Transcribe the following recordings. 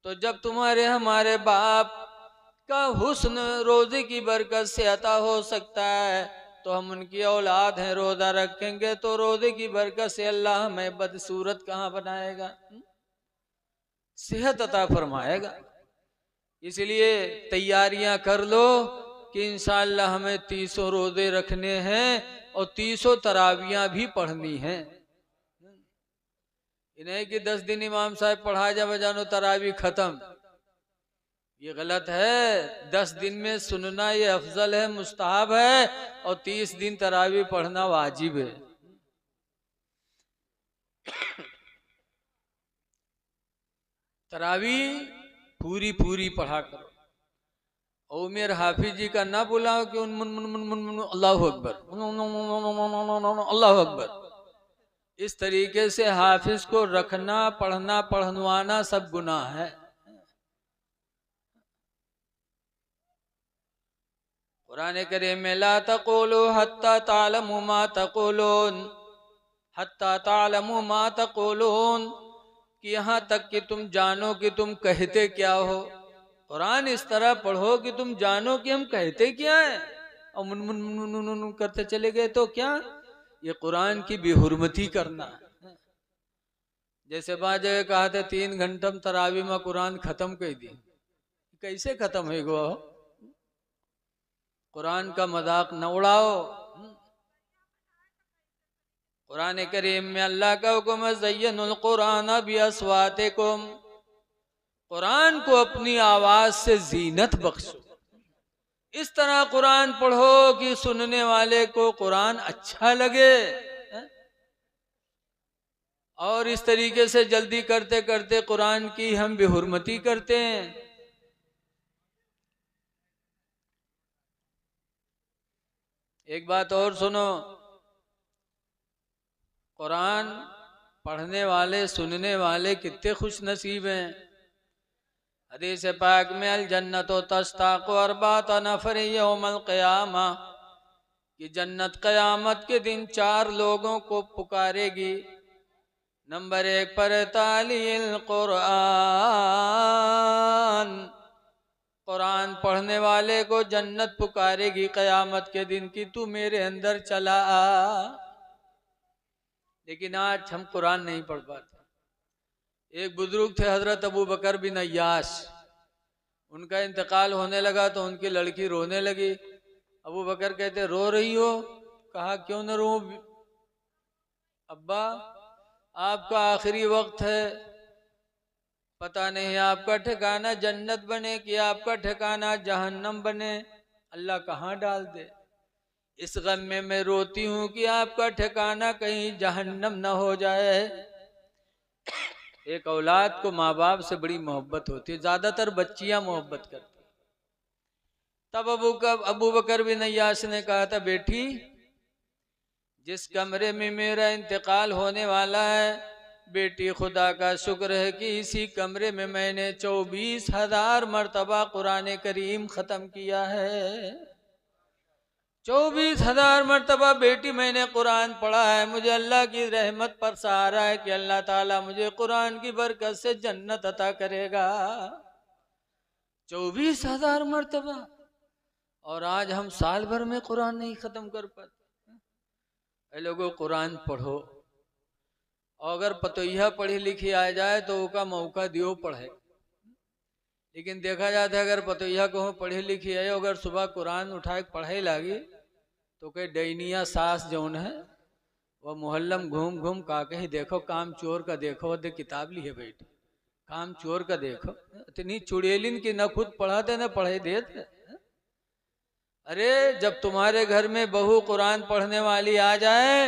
तो जब तुम्हारे हमारे बाप का हुस्न रोजे की बरकत से अता हो सकता है तो हम उनकी औलाद हैं, रोजा रखेंगे तो रोजे की बरकत से अल्लाह हमें बदसूरत कहाँ बनाएगा, सेहत अता फरमाएगा। इसलिए तैयारियां कर लो कि इंशाअल्लाह हमें 300 रोजे रखने हैं और 300 तरावियां भी पढ़नी हैं। इन्हें कि 10 दिन इमाम साहब पढ़ा जा बजानो तरावी खत्म, ये गलत है। 10 दिन में सुनना ये अफजल है, मुस्तहब है, और 30 दिन तरावी पढ़ना वाजिब है। तरावी पूरी पूरी पढ़ा करो। और मेरे हाफिज जी का ना बुलाओ कि उन मुन मुन मुन मुन मुन अल्लाह अकबर अल्लाह अकबर। इस तरीके से हाफिज को रखना, पढ़ना, पढ़नवाना सब गुनाह है। कुरान करीम में ला तक़ूलू हत्ता तालमू मा तक़ूलून हत्ता तालमू मा तक़ूलून, कि यहाँ तक कि तुम जानो कि तुम कहते क्या हो। कुरान इस तरह पढ़ो कि तुम जानो कि हम कहते क्या है, और मुन मुन मुन मुन मुन करते चले गए तो क्या, ये कुरान की बेहुरमती करना है। जैसे बाद कहा थे 3 घंटा तरावी में कुरान खत्म कर दी, कैसे खत्म है गो। कुरान का मजाक न उड़ाओ। कुरान करीम में अल्लाह का हुक्म है ज़य्यनुल कुरान बिअस्वातिकुम, कुरान को अपनी आवाज से जीनत बख्शो। इस तरह कुरान पढ़ो कि सुनने वाले को कुरान अच्छा लगे। और इस तरीके से जल्दी करते करते कुरान की हम बेहुरमती करते हैं। एक बात और सुनो, कुरान पढ़ने वाले, सुनने वाले कितने खुश नसीब हैं। हदीस पाक में अल जन्नतो तस्ताक़ु अर्बात नफर यौमल क़यामा, कि जन्नत क़यामत के दिन 4 लोगों को पुकारेगी। नंबर 1 पर तालील कुरान, कुरान पढ़ने वाले को जन्नत पुकारेगी क़यामत के दिन कि तू मेरे अंदर चला आ। लेकिन आज हम कुरान नहीं पढ़ पाते। एक बुजुर्ग थे हजरत अबू बकर बिन अय्याश, उनका इंतकाल होने लगा तो उनकी लड़की रोने लगी। अबू बकर कहते रो रही हो? कहा क्यों न रो अब्बा, आपका आखिरी वक्त है, पता नहीं आपका ठिकाना जन्नत बने कि आपका ठिकाना जहन्नम बने, अल्लाह कहाँ डाल दे। इस गम में मैं रोती हूँ कि आपका ठिकाना कहीं जहन्नम न हो जाए। एक औलाद को माँ बाप से बड़ी मोहब्बत होती है, ज्यादातर बच्चियां मोहब्बत करती। तब अबू बकर बिन अय्याश ने कहा था बेटी, जिस कमरे में मेरा इंतकाल होने वाला है, बेटी खुदा का शुक्र है कि इसी कमरे में मैंने 24,000 मरतबा कुरान करीम खत्म किया है। 24,000 मरतबा बेटी मैंने कुरान पढ़ा है। मुझे अल्लाह की रहमत पर सहारा है कि अल्लाह ताला मुझे कुरान की बरकत से जन्नत अता करेगा। 24,000 मरतबा। और आज हम साल भर में कुरान नहीं खत्म कर पाते। लोगों कुरान पढ़ो, और अगर पतोहिया पढ़ी लिखी आ जाए तो उसका मौका दियो पढ़े। लेकिन देखा जाता है अगर पतोहिया को पढ़ी लिखी है, अगर सुबह कुरान उठा के पढ़े लगी तो कई डैनिया सास जौन है वह मोहल्लम घूम घूम का कहीं देखो काम चोर का देखो, दे किताब ली है बेटी, काम चोर का देखो। इतनी चुड़ैलिन की न खुद पढ़ाते न पढ़े देते। अरे जब तुम्हारे घर में बहू कुरान पढ़ने वाली आ जाए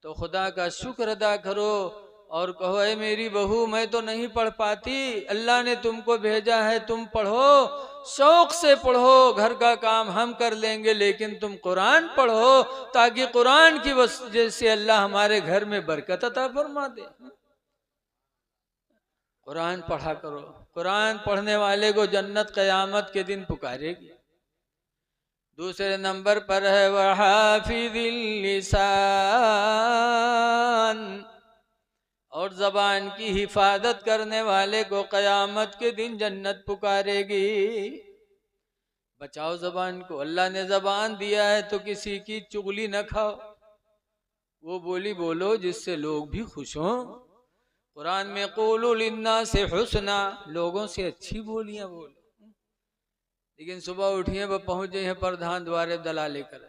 तो खुदा का शुक्र अदा करो और कहो ऐ मेरी बहू, मैं तो नहीं पढ़ पाती, अल्लाह ने तुमको भेजा है, तुम पढ़ो, शौक से पढ़ो, घर का काम हम कर लेंगे, लेकिन तुम कुरान पढ़ो ताकि कुरान की वजह से अल्लाह हमारे घर में बरकत अता फरमा दे। कुरान पढ़ा करो। कुरान पढ़ने वाले को जन्नत क़यामत के दिन पुकारेगी। दूसरे नंबर पर है वहाफिज़िल लिसान, और जबान की हिफाजत करने वाले को क़यामत के दिन जन्नत पुकारेगी। बचाओ जबान को। अल्लाह ने जबान दिया है तो किसी की चुगली न खाओ, वो बोली बोलो जिससे लोग भी खुश हों। कुरान में क़ूलू लिन्नासि हुस्ना, लोगों से अच्छी बोलियां बोलो। लेकिन सुबह उठिए वो पहुंच गए हैं प्रधान द्वारे दलाली कर,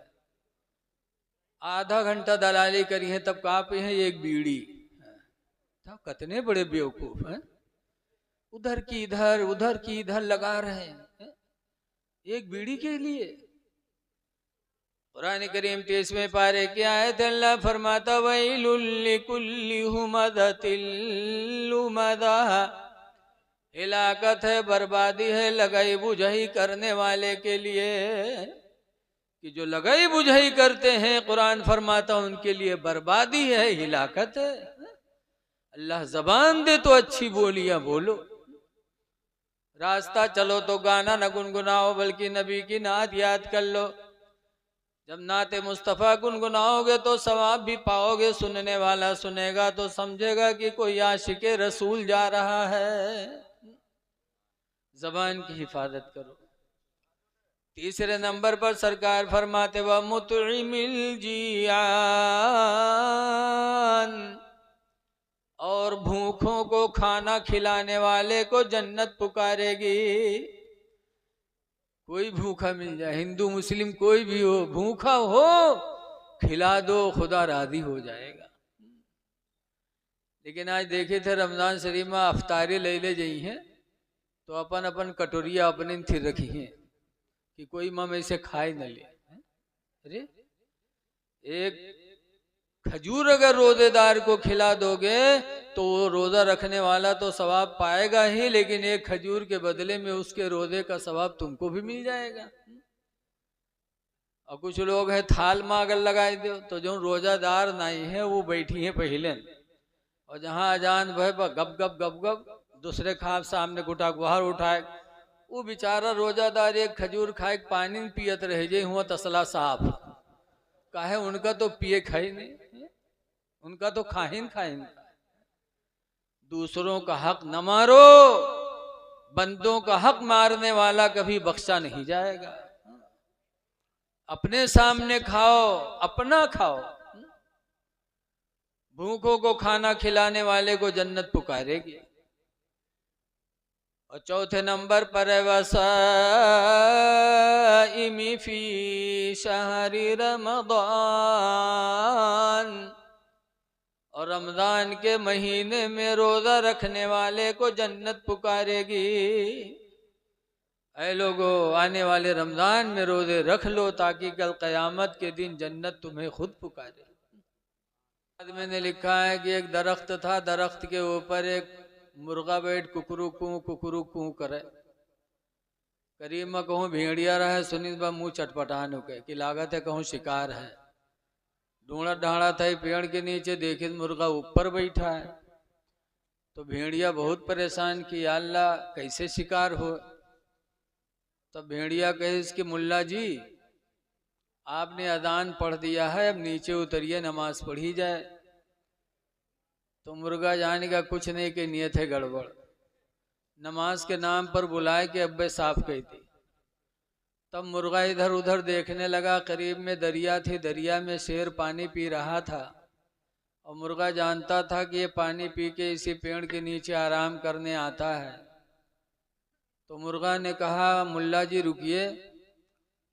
आधा घंटा दलाली करी है तब कहा पे है एक बीड़ी। तब कितने बड़े बेवकूफ हैं, उधर की इधर लगा रहे हैं एक बीड़ी के लिए। कुरान करीम 30वें पारे की आयत अल्लाह फरमाता वैलुल लिकुल्लि हुमज़तिल लुमज़ा, हिलाकत है, बर्बादी है लगाई बुझाई करने वाले के लिए, कि जो लगाई बुझाई करते हैं कुरान फरमाता उनके लिए बर्बादी है, हिलाकत है। अल्लाह जबान दे तो अच्छी बोलियां बोलो। रास्ता चलो तो गाना न गुनगुनाओ बल्कि नबी की नात याद कर लो। जब नाते मुस्तफ़ा गुनगुनाओगे तो सवाब भी पाओगे, सुनने वाला सुनेगा तो समझेगा कि कोई आशिके रसूल जा रहा है। जबान की हिफाजत करो। तीसरे नंबर पर सरकार फरमाते व मुतइमिल जियान, और भूखों को खाना खिलाने वाले को जन्नत पुकारेगी। कोई भूखा मिल जाए, हिंदू मुस्लिम कोई भी हो, भूखा हो खिला दो, खुदा राजी हो जाएगा। लेकिन आज देखे थे रमजान शरीफ में अफ्तारी ले ले जाई हैं तो अपन अपन कटोरिया अपने थिर रखी हैं कि कोई मम ऐसे खाए न ले। अरे एक खजूर अगर रोजेदार को खिला दोगे तो वो रोजा रखने वाला तो सवाब पाएगा ही, लेकिन एक खजूर के बदले में उसके रोजे का सवाब तुमको भी मिल जाएगा। और कुछ लोग हैं थाल में अगर लगाए दो तो जो रोजादार नहीं है वो बैठी है पहले, और जहां अजान भय गप गप गप गप दूसरे खाब सामने गुटा गुहार उठाए, वो बेचारा रोजादार एक खजूर खाए पानी पियत रह जाए हुआ तसला साफ काहे, उनका तो पिए खाई नहीं, उनका तो खाहिन खाहिन। दूसरों का हक न मारो, बंदों का हक मारने वाला कभी बख्शा नहीं जाएगा। अपने सामने खाओ, अपना खाओ। भूखों को खाना खिलाने वाले को जन्नत पुकारेगी। और चौथे नंबर पर वसाइमी फी शहरी रमदान, और रमजान के महीने में रोजा रखने वाले को जन्नत पुकारेगी। ऐ लोगो आने वाले रमजान में रोजे रख लो ताकि कल कयामत के दिन जन्नत तुम्हें खुद पुकारे। मैंने लिखा है कि एक दरख्त था, दरख्त के ऊपर एक मुर्गा बैठ कुकरू कूं करे। करीब में कहूँ भेड़िया रहे, सुनील बा मुँह चटपटान हो गए कि लागत है कहूँ शिकार है। ढूंढा ढाड़ा था पेड़ के नीचे, देखे मुर्गा ऊपर बैठा है। तो भेड़िया बहुत परेशान कि अल्लाह कैसे शिकार हो। तब भेड़िया कहे इसके मुल्ला जी आपने अजान पढ़ दिया है, अब नीचे उतरिए नमाज पढ़ी जाए। तो मुर्गा जाने का कुछ नहीं कि नियत है गड़बड़, नमाज के नाम पर बुलाए कि अब्बे साफ कहती। तब मुर्गा इधर उधर देखने लगा, करीब में दरिया थी, दरिया में शेर पानी पी रहा था और मुर्गा जानता था कि ये पानी पी के इसी पेड़ के नीचे आराम करने आता है। तो मुर्गा ने कहा मुल्ला जी रुकिए,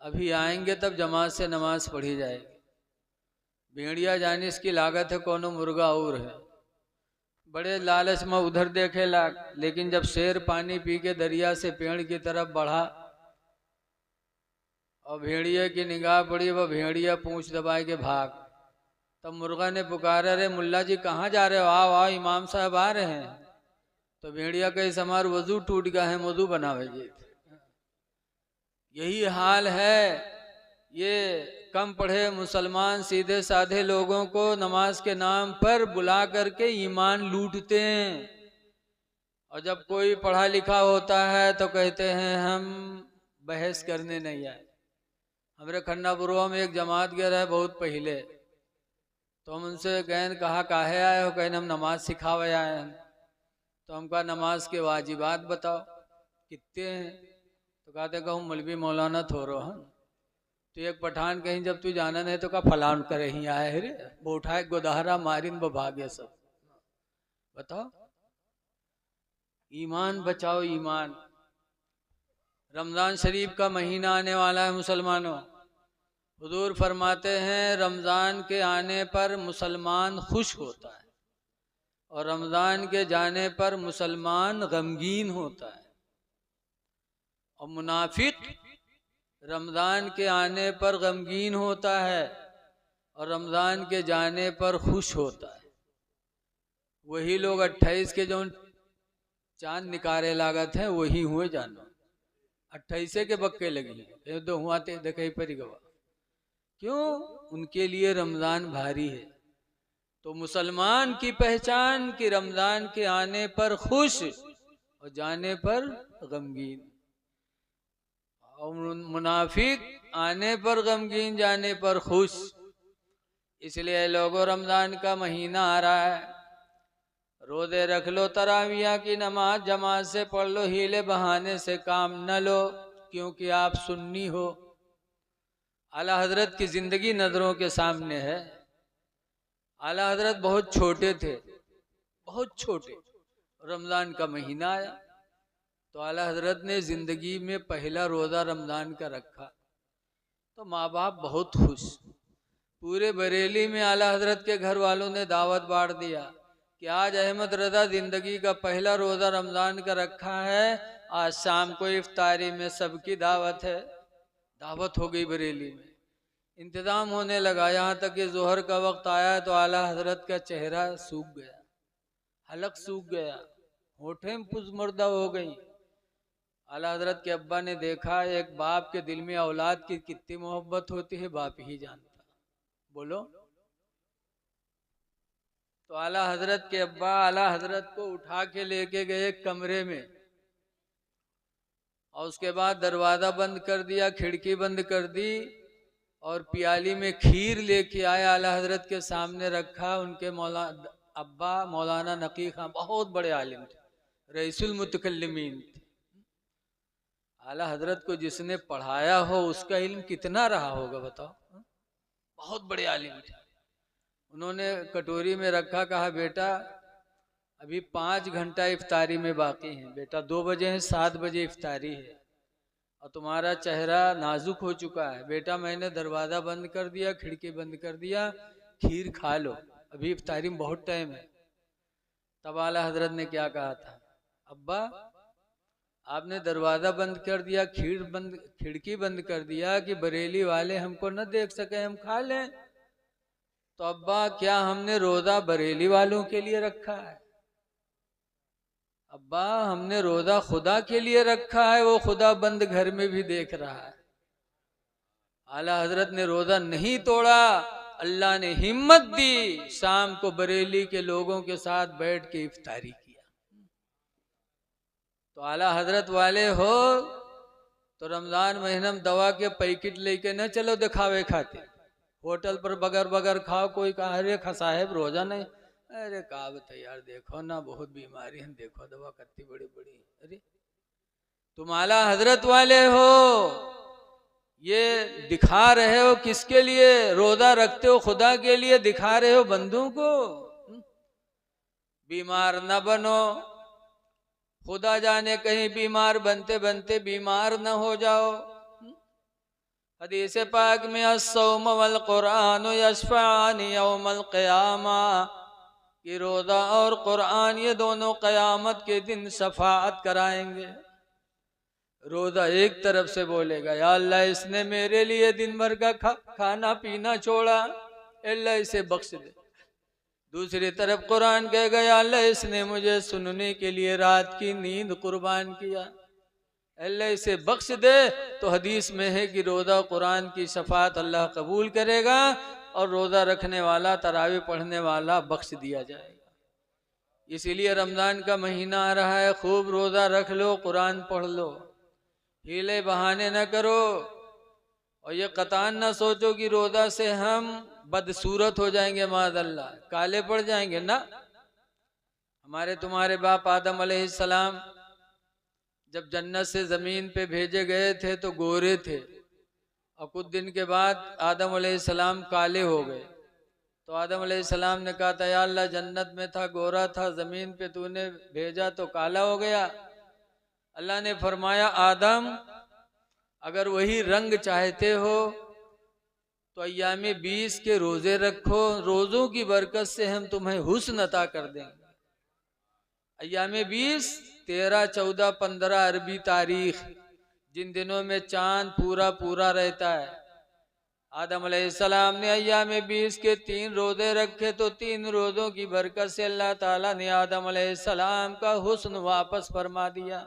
अभी आएंगे तब जमात से नमाज पढ़ी जाएगी। भेड़िया जाने इसकी लागत है कोनो मुर्गा और है, बड़े लालच में उधर देखे लाग। लेकिन जब शेर पानी पी के दरिया से पेड़ की तरफ बढ़ा और भेड़िया की निगाह पड़ी, वह भेड़िया पूंछ दबाए के भाग। तब मुर्गा ने पुकारा रे मुल्ला जी कहाँ जा रहे हो, आओ आओ इमाम साहब आ रहे हैं। तो भेड़िया कहीं समार वजू टूट गया है, वजू बनावे। यही हाल है, ये कम पढ़े मुसलमान सीधे साधे लोगों को नमाज के नाम पर बुला करके ईमान लूटते हैं। और जब कोई पढ़ा लिखा होता है तो कहते हैं हम बहस करने नहीं आए। हमारे खन्नापुरवा में एक जमात गया है बहुत पहले, तो हम उनसे गए, कहा काहे आए हो? कहे हम नमाज सिखावे आए हैं। तो हम कहा नमाज के वाजिबात बताओ कितने हैं? तो कहते कहूँ मौलवी मौलाना थोरो हम। तो एक पठान कहीं जब तू जाना नहीं तो का फलान करे ही आए रे, वो उठाए गोदहरा मारिन वो भागे सब। बताओ, ईमान बचाओ ईमान। रमजान शरीफ का महीना आने वाला है मुसलमानों। हुजूर फरमाते हैं रमजान के आने पर मुसलमान खुश होता है और रमजान के जाने पर मुसलमान गमगीन होता है। और मुनाफिक रमजान के आने पर गमगीन होता है और रमजान के जाने पर खुश होता है। वही लोग 28 के जो चांद निकारे लागत हैं वही हुए जानो। 28 के बक्के लगी हैं तो हुआ देखे पर गवा। क्यों? उनके लिए रमजान भारी है। तो मुसलमान की पहचान कि रमजान के आने पर खुश और जाने पर गमगीन, और मुनाफिक आने पर गमगीन जाने पर खुश। इसलिए लोगों रमजान का महीना आ रहा है, रोजे रख लो, तराविया की नमाज जमात से पढ़ लो, हीले बहाने से काम न लो क्योंकि आप सुन्नी हो। आला हजरत की जिंदगी नजरों के सामने है। आला हजरत बहुत छोटे थे, बहुत छोटे। रमजान का महीना आया तो आला हजरत ने जिंदगी में पहला रोजा रमजान का रखा तो माँ बाप बहुत खुश। पूरे बरेली में आला हजरत के घर वालों ने दावत बांट दिया कि आज अहमद रजा जिंदगी का पहला रोजा रमजान का रखा है, आज शाम को इफ्तारी में सबकी दावत है। दावत हो गई बरेली में, इंतजाम होने लगा। यहाँ तक कि जोहर का वक्त आया तो आला हजरत का चेहरा सूख गया, हलक सूख गया, होठें पुजमर्दा हो गई। आला हजरत के अब्बा ने देखा, एक बाप के दिल में औलाद की कितनी मोहब्बत होती है बाप ही जानता। बोलो। तो आला हजरत के अब्बा आला हजरत को उठा के लेके गए कमरे में और उसके बाद दरवाजा बंद कर दिया, खिड़की बंद कर दी और पियाली में खीर लेके आए, आला हजरत के सामने रखा। उनके अब्बा मौलाना नकी खां बहुत बड़े आलिम थे, रईसुल मुतकल्लिमीन थे। आला हजरत को जिसने पढ़ाया हो उसका इल्म कितना रहा होगा बताओ। बहुत बड़े आलिम थे। उन्होंने कटोरी में रखा, कहा बेटा अभी 5 घंटा इफ्तारी में बाकी है बेटा, 2 बजे हैं, 7 बजे इफ्तारी है और तुम्हारा चेहरा नाजुक हो चुका है बेटा, मैंने दरवाजा बंद कर दिया, खिड़की बंद कर दिया, खीर खा लो, अभी इफ्तारी में बहुत टाइम है। तब आला हजरत ने क्या कहा था, अब्बा आपने दरवाजा बंद कर दिया, खिड़की बंद कर दिया कि बरेली वाले हमको न देख सके, हम खा लें। तो अब्बा क्या हमने रोजा बरेली वालों के लिए रखा है? अब्बा हमने रोजा खुदा के लिए रखा है, वो खुदा बंद घर में भी देख रहा है। आला हजरत ने रोजा नहीं तोड़ा, अल्लाह ने हिम्मत दी, शाम को बरेली के लोगों के साथ बैठ के इफ्तारी किया। तो आला हजरत वाले हो तो रमजान महीना में दवा के पैकेट लेके न चलो दिखावे खाते, होटल पर बगर बगर खाओ। कोई कहा अरे साहेब रोजा नहीं, अरे कहा बता यार देखो ना बहुत बीमारी है, देखो दवा कितनी बड़ी बड़ी। अरे तुम आला हजरत वाले हो, ये दिखा रहे हो किसके लिए? रोजा रखते हो खुदा के लिए, दिखा रहे हो बंदों को। बीमार न बनो, खुदा जाने कहीं बीमार बनते बनते बीमार न हो जाओ। हदीस पाक में अस्सौम वल कुरान यशफानी यौमल क़ियामा, कि रोजा और कुरान ये दोनों क़यामत के दिन शफाअत कराएंगे। रोजा एक तरफ से बोलेगा या अल्लाह इसने मेरे लिए दिन भर का खाना पीना छोड़ा, अल्लाह इसे बख्श दे। दूसरी तरफ कुरान कहेगा या अल्लाह इसने मुझे सुनने के लिए रात की नींद कुर्बान किया, अल्लाह इसे बख्श दे। तो हदीस में है कि रोजा कुरान की शफाअत अल्लाह कबूल करेगा और रोजा रखने वाला तरावी पढ़ने वाला बख्श दिया जाएगा। इसीलिए रमजान का महीना आ रहा है, खूब रोजा रख लो, कुरान पढ़ लो, हीले बहाने न करो और ये कतान न सोचो कि रोजा से हम बदसूरत हो जाएंगे, मादअल्लाह, काले पड़ जाएंगे ना। हमारे तुम्हारे बाप आदम अलैहिस्सलाम जब जन्नत से जमीन पे भेजे गए थे तो गोरे थे, और कुछ दिन के बाद आदम अलैहिस्सलाम काले हो गए। तो आदम अलैहिस्सलाम ने कहा था, या अल्लाह, जन्नत में था गोरा था, जमीन पे तूने भेजा तो काला हो गया। अल्लाह ने फरमाया, आदम, अगर वही रंग चाहते हो तो अय्यामे 20 के रोजे रखो, रोजों की बरकत से हम तुम्हें हुस्न अता कर देंगे। अय्यामे 20, 13, 14, 15 अरबी तारीख, जिन दिनों में चांद पूरा पूरा रहता है। आदम अलैहिस्सलाम ने अय्यामे 20 के 3 रोजे रखे, तो 3 रोजों की बरकत से अल्लाह ताला ने आदम अलैहिस्सलाम का हुस्न वापस फरमा दिया।